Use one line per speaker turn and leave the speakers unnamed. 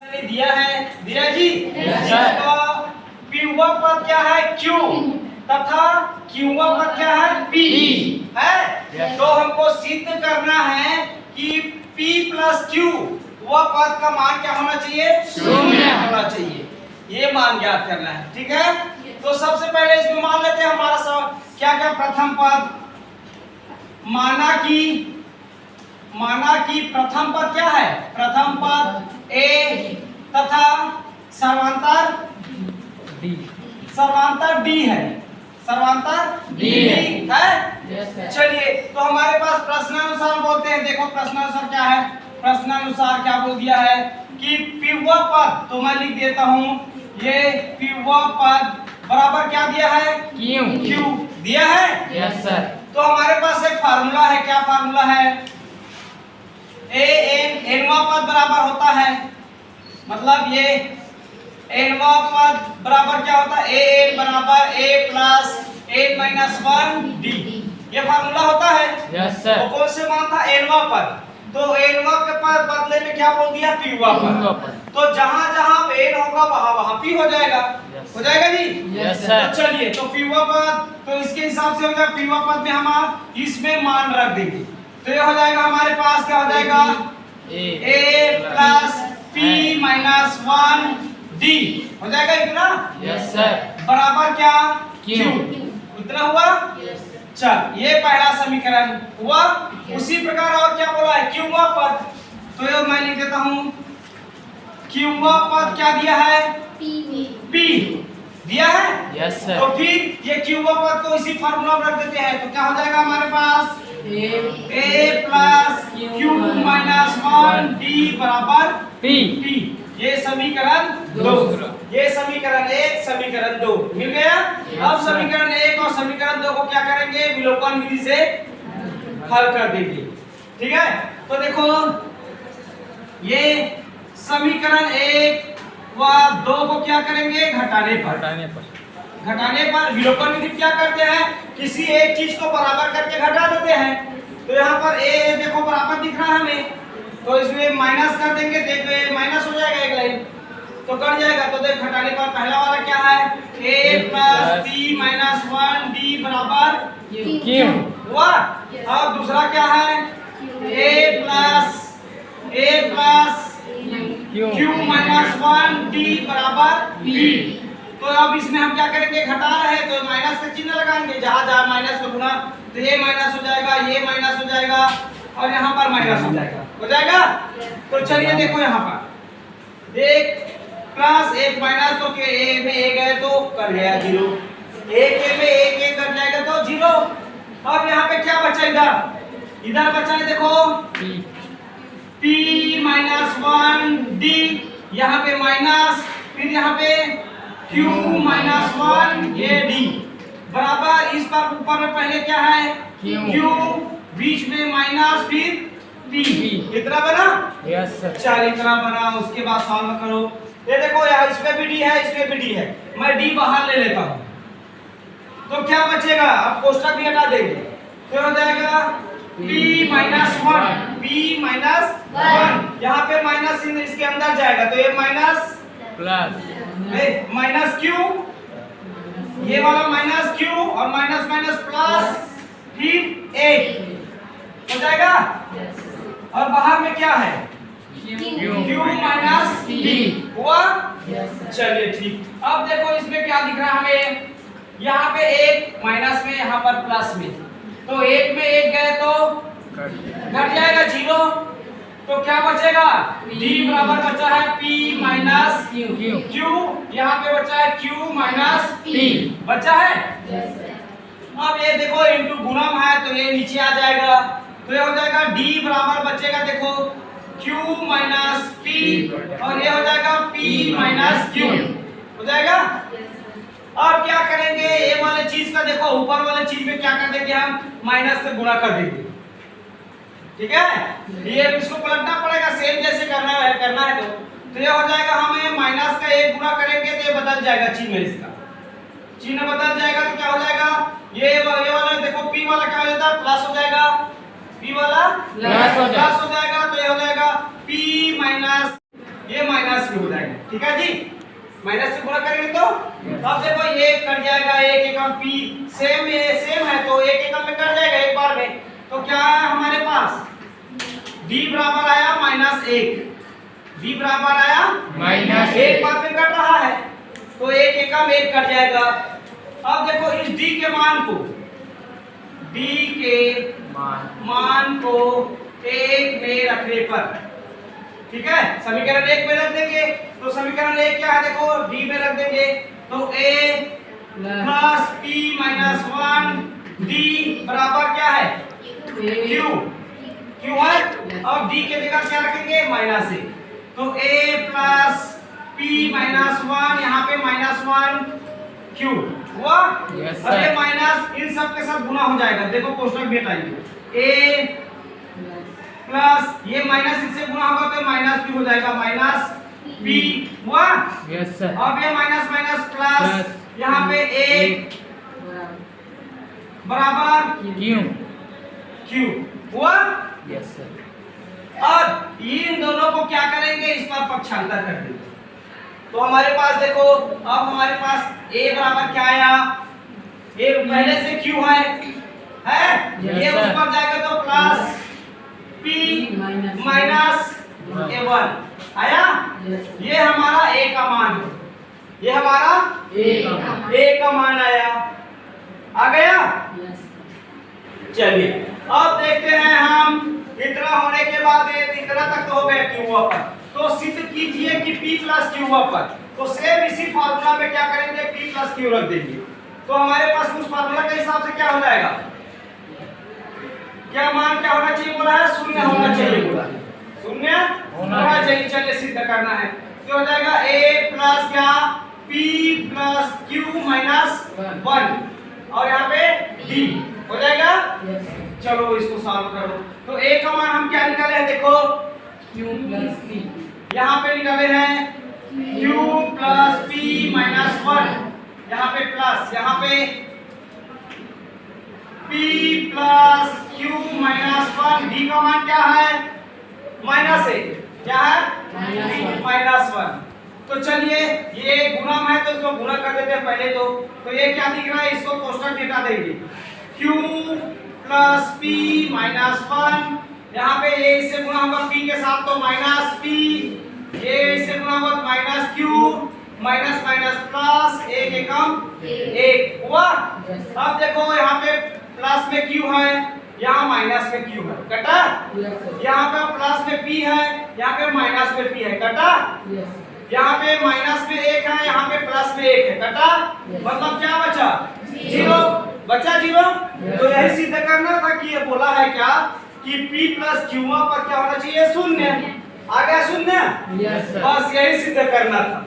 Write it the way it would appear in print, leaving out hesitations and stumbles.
दिया है धीरज जी। इसका पीवा पद क्या है Q तथा क्यूवा पद क्या है P है। तो हमको सिद्ध करना है कि P प्लस Q वह पद का मान क्या होना चाहिए, शून्य होना चाहिए। ये मान ज्ञात करना है, ठीक है। तो सबसे पहले इसमें मान लेते हैं हमारा सब क्या क्या। प्रथम पद माना कि प्रथम पद क्या है, प्रथम पद A तथा सर्वांतर D है, सर्वांतर D है। चलिए तो हमारे पास प्रश्नानुसार बोलते हैं। देखो प्रश्नानुसार क्या है, प्रश्नानुसार क्या बोल दिया है कि पिवा पद, तो मैं लिख देता हूँ ये पिवा पद बराबर क्या दिया है, Q दिया है।
Yes sir.
तो हमारे पास एक फार्मूला है, क्या फार्मूला है, एनवा पद बराबर होता है, मतलब ये एनवा पद बराबर क्या होता है, एन बराबर ए प्लस एन माइनस 1 डी, ये फार्मूला होता है।
Yes sir.
तो कौन से मान था, एनवा पद। तो एनवा के पद बदले में क्या बोल दिया, पीवा पद। तो जहां जहां एन होगा वहां वहां पी हो जाएगा, हो जाएगा जी।
Yes sir.
तो चलिए तो पीवा पद, तो इसके हिसाब से होगा पीवा पद में हम इसमें मान रख देंगे। तो ये हो जाएगा हमारे पास क्या हो जाएगा, ए प्लस पी माइनस 1 डी हो जाएगा इतना।
Yes sir.
बराबर क्या,
क्यू
इतना हुआ। चल ये पहला समीकरण हुआ। उसी प्रकार और क्या बोला है, क्यूवा पद। तो ये मैं लिख देता हूँ, क्यूवा पद क्या दिया है, पी दिया है।
Yes sir.
तो फिर ये क्यूवा पद को इसी फार्मूला में रख देते हैं। तो क्या हो जाएगा हमारे पास, ए प्लस क्यू माइनस 1 डी बराबर
पी।
ये समीकरण 2, ये समीकरण 1 समीकरण 2 मिल गया। अब समीकरण 1 और समीकरण 2 को क्या करेंगे, विलोपन विधि से हल कर देंगे, ठीक है। तो देखो ये समीकरण 1 व 2 को क्या करेंगे, घटाने पर विलोपन विधि क्या करते हैं, किसी एक चीज को बराबर करके घटा देते हैं। तो यहाँ पर ए देखो बराबर दिख रहा है हमें, तो इसमें माइनस कर देंगे, देखो माइनस हो जाएगा एक लाइन, तो कट जाएगा। तो देख घटाने पर पहला वाला क्या है, a plus p minus 1 d बराबर
क्यू
हुआ। अब दूसरा क्या है, a plus q minus 1 d बराबर p। तो अब इसमें हम क्या करेंगे, घटा रहे हैं तो माइनस का चिन्ह लगाएंगे, जहां जहां माइनस को गुना तो ये माइनस हो जाएगा, ये माइनस हो जाएगा और यहाँ पर माइनस हो जाएगा, हो जाएगा। तो चलिए देखो यहाँ पर एक प्लस एक माइनस, तो के ए में ए गए तो कर गया 0, एक ए में एक कर जाएगा तो 0। अब यहाँ पे क्या बचा, इधर बचा है देखो p माइनस 1 d, यहाँ पे माइनस, फिर यहाँ पे q माइनस 1 ये d बराबर, इस पर ऊपर में पहले क्या है q, बीच में माइनस, फिर p, इतना बना।
Yes sir.
चल इतना बना, उसके बाद सॉल्व करो। ये देखो यहाँ इसमें भी d है, इसमें भी d है, मैं d बाहर ले लेता हूँ तो क्या बचेगा, अब कोष्ठक भी हटा देंगे तो हो जाएगा p माइनस 1, यहाँ पे माइनस इसके अंदर जाएगा तो ये माइनस
प्लस
माइनस q, ये वाला माइनस q और माइनस माइनस प्लस, फिर 1 हो जाएगा। और बाहर में क्या है, q माइनस d हुआ। चलिए ठीक। अब देखो इसमें क्या दिख रहा है हमें, यहाँ पे एक माइनस में, यहाँ पर प्लस में, तो एक में एक गए तो घट जाएगा 0। तो क्या बचेगा, d बराबर बचा है p माइनस q, यहाँ पे बचा है q माइनस p बचा है। अब ये देखो इनटू गुणम है तो ये नीचे आ जाएगा, तो ये हो जाएगा d बराबर बचेगा देखो q माइनस p और ये हो जाएगा p माइनस q हो जाएगा। अब क्या करेंगे, ये वाले चीज का देखो ऊपर वाले चीज में क्या कर देंगे, हम माइनस से गुणा कर देंगे, ठीक है। ये इसको पलटना पड़ेगा, सेम जैसे करना है तो ये हो जाएगा, हमें माइनस का 1 गुणा करेंगे तो ये बदल जाएगा चिन्ह, इसका चिन्ह बदल जाएगा तो क्या हो जाएगा, ये वाला देखो p वाला क्या हो जाता है, प्लस हो जाएगा, p वाला प्लस हो जाएगा, तो ये हो जाएगा p माइनस ये माइनस क्यू हो जाएगा। ठीक है जी, माइनस से गुणा करेंगे तो अब देखो ये कट जाएगा, एक एकम पी सेम है तो एक एकम में कट जाएगा एक बार में। तो क्या है हमारे पास d बराबर आया -1, d बराबर आया
माइनस
एक बार में कट रहा है तो एक एकम एक कट जाएगा। अब देखो इस d के मान को 1 में रखने पर, ठीक है, समीकरण 1 में रख देंगे तो समीकरण 1 क्या है देखो d में रख देंगे तो a plus p minus 1 d बराबर क्या है q है। अब d के जगह क्या रखेंगे -1 तो a प्लस p माइनस 1 यहाँ पे -1 q हुआ।
Yes,
अब ये
sir.
माइनस इन सब के साथ गुना हो जाएगा, देखो कोष्टक में हटाएंगे a प्लस ये माइनस इससे गुना होगा तो माइनस p हो जाएगा -p हुआ।
Yes sir.
अब ये माइनस माइनस प्लस यहाँ पे a बराबर
क्यों
q हुआ।
Yes sir.
अब इन दोनों को क्या करेंगे, इस पर पक्षांतर कर देंगे तो हमारे पास देखो अब हमारे पास a बराबर क्या आया, a पहले से q है
Yes,
ये उस
sir.
पर जाएगा तो प्लस p माइनस a1 आया। ये हमारा a का मान है, ये हमारा a का मान आया, आ गया। चलिए अब देखते हैं हम इतना होने के बाद इतना तक तो हो गया q पर, तो सिद्ध कीजिए कि p प्लस q पर। तो सेम इसी फार्मूला में क्या करेंगे p प्लस q रख देंगे तो हमारे पास उस फार्मूला के हिसाब से क्या हो जाएगा, क्या मान क्या होना चाहिए बोला है, शून्य होना चाहिए बोला है, शून्य होना चाहिए। चलिए सिद्ध करना है तो हो जाएगा a प्लस क्या p प्लस q माइनस 1 और यहाँ पे d हो जाएगा। चलो इसको सॉल्व करो तो a का मान हम क्या निकाले हैं देखो यहाँ पे निकाले हैं q प्लस p माइनस 1, यहाँ पे प्लस, यहाँ पे p plus q minus 1, d का मान क्या है -1, क्या है -1। तो चलिए ये गुणम है तो इसको गुणा कर देते हैं पहले तो ये क्या दिख रहा है, इसको कोष्टक में हटा देंगे q प्लस p माइनस 1, यहाँ पे ये इससे गुणा होगा p के साथ तो माइनस p, ये इससे गुणा होगा minus q minus minus plus एक एकम एक हुआ। अब देखो यहाँ पे प्लस में q है, यहाँ माइनस में q है, कटा। यहाँ पे प्लस में p है, यहाँ पे माइनस में p है, कटा। यहाँ पे माइनस में 1 है, यहाँ पे प्लस में 1 है, कटा। मतलब क्या बचा 0 बचा 0। तो यही सिद्ध करना था कि ये बोला है क्या कि p प्लस q पर क्या होना चाहिए, शून्य। आ गया शून्य, बस यही सिद्ध करना था।